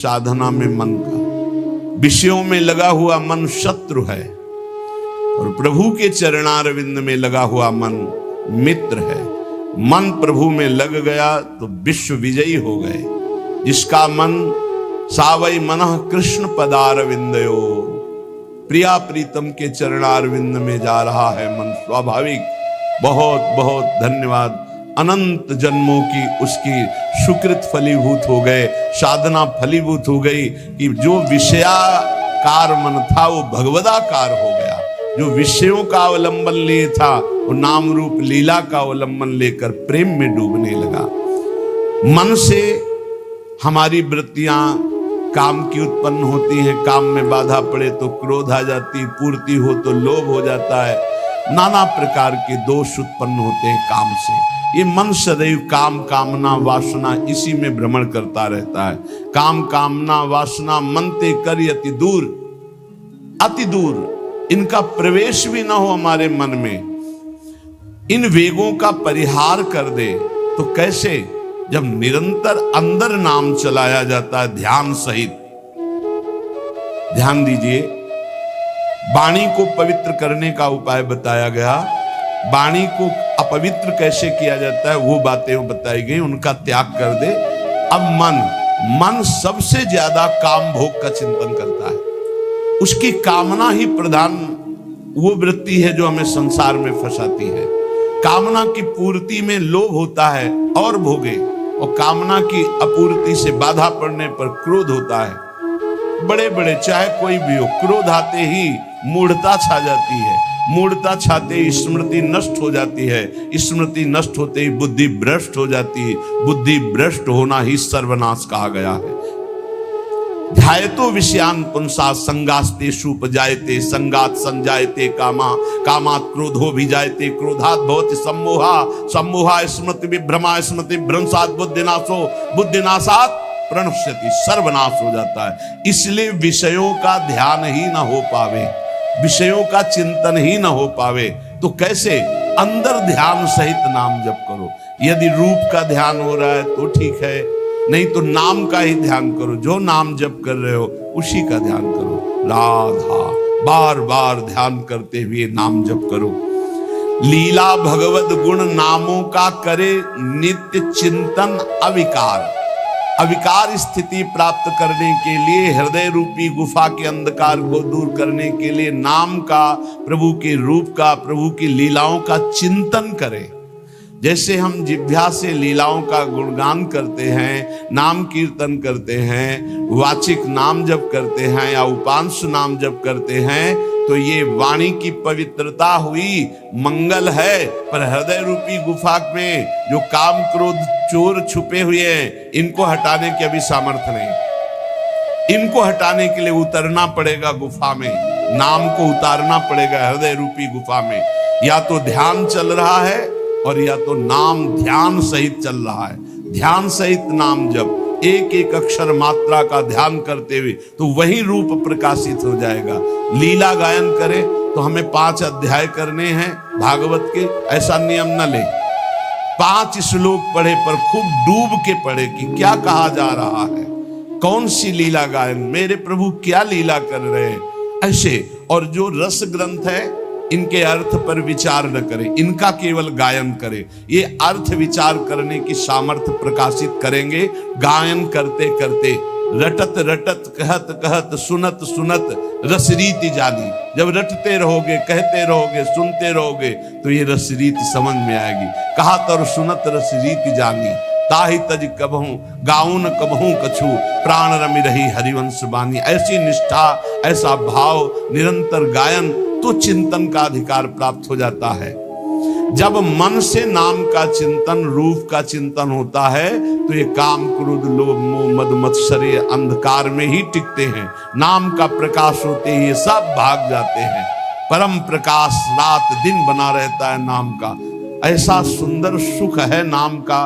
साधना में मन का, विषयों में लगा हुआ मन शत्रु है और प्रभु के चरणारविंद में लगा हुआ मन मित्र है। मन प्रभु में लग गया तो विश्व विजयी हो गए। जिसका मन सावई मनः कृष्ण पदारविंदयो, प्रिया प्रीतम के चरणारविंद में जा रहा है मन स्वाभाविक। बहुत बहुत धन्यवाद। अनंत जन्मों की उसकी सुकृत फलीभूत हो गए, साधना फलीभूत हो गई कि जो विषयाकार मन था वो भगवदाकार हो गया। जो विषयों का अवलंबन लिए था वो नाम रूप लीला का अवलंबन लेकर प्रेम में डूबने लगा। मन से हमारी वृत्तियां काम की उत्पन्न होती हैं। काम में बाधा पड़े तो क्रोध आ जाती, पूर्ति हो तो लोभ हो जाता है। नाना प्रकार के दोष उत्पन्न होते हैं काम से। ये मन सदैव काम कामना वासना इसी में भ्रमण करता रहता है। काम कामना वासना मन ते कर अति दूर, अति दूर इनका प्रवेश भी ना हो हमारे मन में। इन वेगों का परिहार कर दे तो कैसे? जब निरंतर अंदर नाम चलाया जाता है ध्यान सहित। ध्यान दीजिए, वाणी को पवित्र करने का उपाय बताया गया। वाणी को अपवित्र कैसे किया जाता है वो बातें बताई गई, उनका त्याग कर दे। अब मन सबसे ज्यादा काम भोग का चिंतन करता है। उसकी कामना ही प्रधान वो वृत्ति है जो हमें संसार में फंसाती है। कामना की पूर्ति में लोभ होता है और भोगे, और कामना की अपूर्ति से बाधा पड़ने पर क्रोध होता है। बड़े बड़े चाहे कोई भी हो, क्रोध आते ही मूढ़ता छा जाती है। मूढ़ता छाते ही स्मृति नष्ट हो जाती है। स्मृति नष्ट होते ही बुद्धि भ्रष्ट हो जाती है। बुद्धि भ्रष्ट होना ही सर्वनाश कहा गया है। ध्यायतो विषयान पुंसा संगास्तेषु उपजायते, संगात संजायते कामा, कामात् क्रोधो विजायते, क्रोधात् भवति सम्मोहा, सम्मोहा स्मृति विभ्रमा, स्मृति भ्रंशात् बुद्धिनाशो, बुद्धिनाशात् प्रणश्यति, सर्वनाश हो जाता है। इसलिए विषयों का ध्यान ही ना हो पावे, विषयों का चिंतन ही ना हो पावे तो कैसे? अंदर ध्यान सहित नाम जप करो। यदि रूप का ध्यान हो रहा है तो ठीक है, नहीं तो नाम का ही ध्यान करो। जो नाम जप कर रहे हो उसी का ध्यान करो। राधा बार बार ध्यान करते हुए नाम जप करो। लीला भगवत गुण नामों का करे नित्य चिंतन अविकार। अविकार स्थिति प्राप्त करने के लिए, हृदय रूपी गुफा के अंधकार को दूर करने के लिए नाम का, प्रभु के रूप का, प्रभु की लीलाओं का चिंतन करें। जैसे हम जिह्वा से लीलाओं का गुणगान करते हैं, नाम कीर्तन करते हैं, वाचिक नाम जप करते हैं या उपांश नाम जप करते हैं, तो ये वाणी की पवित्रता हुई, मंगल है। पर हृदय रूपी गुफा में जो काम क्रोध चोर छुपे हुए हैं, इनको हटाने की अभी सामर्थ्य नहीं। इनको हटाने के लिए उतरना पड़ेगा गुफा में, नाम को उतारना पड़ेगा हृदय रूपी गुफा में। या तो ध्यान चल रहा है और या तो नाम ध्यान सहित चल रहा है। ध्यान सहित नाम जब एक एक अक्षर मात्रा का ध्यान करते हुए तो वही रूप प्रकाशित हो जाएगा। लीला गायन करें तो हमें 5 अध्याय करने हैं भागवत के, ऐसा नियम न ले। 5 श्लोक पढ़े पर खूब डूब के पढ़े कि क्या कहा जा रहा है, कौन सी लीला गायन, मेरे प्रभु क्या लीला कर रहे हैं, ऐसे। और जो रस ग्रंथ है इनके अर्थ पर विचार न करें, इनका केवल गायन करें। ये अर्थ विचार करने की सामर्थ्य प्रकाशित करेंगे गायन करते करते। रटत रटत कहत कहत सुनत सुनत रसरीति जानी। जब रटते रहोगे, कहते रहोगे, सुनते रहोगे तो ये रसरीति समझ में आएगी। कहत और सुनत रसरीति जानी, ताहि तज कबहूं गाउन कबहूं कछु, प्राण रमि रही हरिवंश बानी। ऐसी निष्ठा, ऐसा भाव, निरंतर गायन तो चिंतन का अधिकार प्राप्त हो जाता है। जब मन से नाम का चिंतन, रूप का चिंतन होता है तो ये काम क्रोध लोभ मोह मद मत्सर्य अंधकार में ही टिकते हैं। नाम का प्रकाश होते ही ये सब भाग जाते हैं। परम प्रकाश रात दिन बना रहता है नाम का। ऐसा सुंदर सुख है नाम का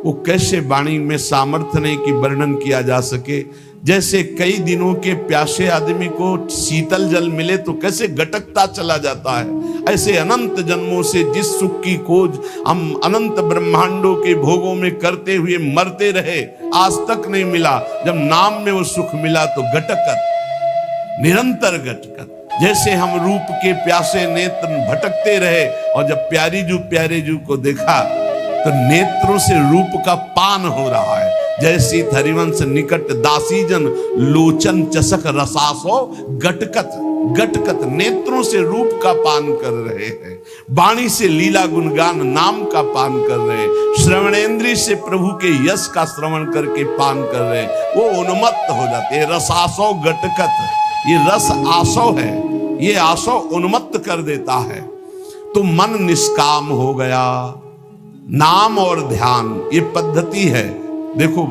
वो कैसे वाणी में सामर्थ्य नहीं कि वर्णन किया जा सके। जैसे कई दिनों के प्यासे आदमी को शीतल जल मिले तो कैसे गटकता चला जाता है, ऐसे अनंत जन्मों से जिस सुख की खोज हम अनंत ब्रह्मांडों के भोगों में करते हुए मरते रहे, आज तक नहीं मिला। जब नाम में वो सुख मिला तो गटकत, निरंतर गटकत। जैसे हम रूप के प्यासे नेत्र भटकते रहे और जब प्यारे जू को देखा तो नेत्रों से रूप का पान हो रहा है। जैसी हरिवंश निकट दासीजन लोचन चसक रसासो गटकत गटकत, नेत्रों से रूप का पान कर रहे हैं, वाणी से लीला गुणगान नाम का पान कर रहे हैं, श्रवणेंद्रिय से प्रभु के यश का श्रवण करके पान कर रहे हैं। वो उन्मत्त हो जाते हैं। रसासो गटकत, ये रस आसो है, ये आसो उन्मत्त कर देता है। तो मन निष्काम हो गया। नाम और ध्यान ये पद्धति है। देखो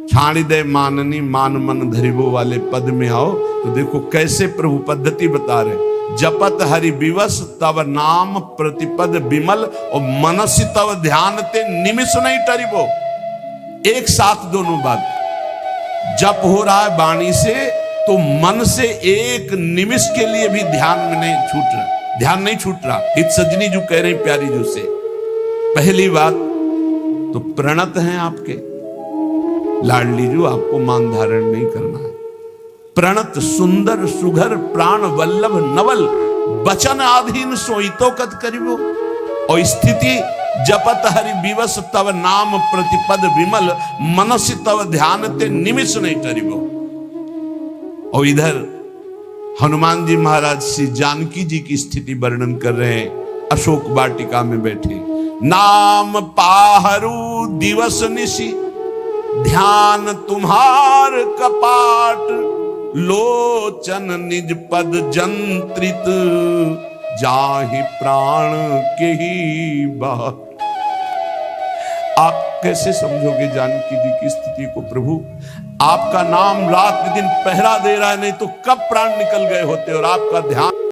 छाणिदय माननी मान मन धरिबो वाले पद में आओ तो देखो कैसे प्रभु पद्धति बता रहे। जपत हरि विवश तब नाम प्रतिपद विमल और मनसि तब ध्यान ते निमिष नहीं टरिबो। एक साथ दोनों बात। जप हो रहा है वाणी से तो मन से एक निमिष के लिए भी ध्यान में नहीं छूट रहा, ध्यान नहीं छूट रहा। हित सजनी जो कह रहे हैं प्यारी जो से, पहली बात तो प्रणत हैं आपके लाडली जो, आपको मान धारण नहीं करना है। प्रणत सुंदर सुघर प्राण वल्लभ नवल बचन आधीन सोईतो कद करिबो। और स्थिति जपत हरि विवश तव नाम प्रतिपद विमल मनसि तव ध्यान ते निमिष नहीं टरिबो। और इधर हनुमान जी महाराज श्री जानकी जी की स्थिति वर्णन कर रहे हैं। अशोक वाटिका में बैठे, नाम पाहरू दिवस निशि ध्यान तुम्हार कपाट, लोचन निज पद जंत्रित जाहि प्राण के ही बात। आप कैसे समझोगे जानकी जी की स्थिति को प्रभु? आपका नाम रात दिन पहरा दे रहा है, नहीं तो कब प्राण निकल गए होते। और आपका ध्यान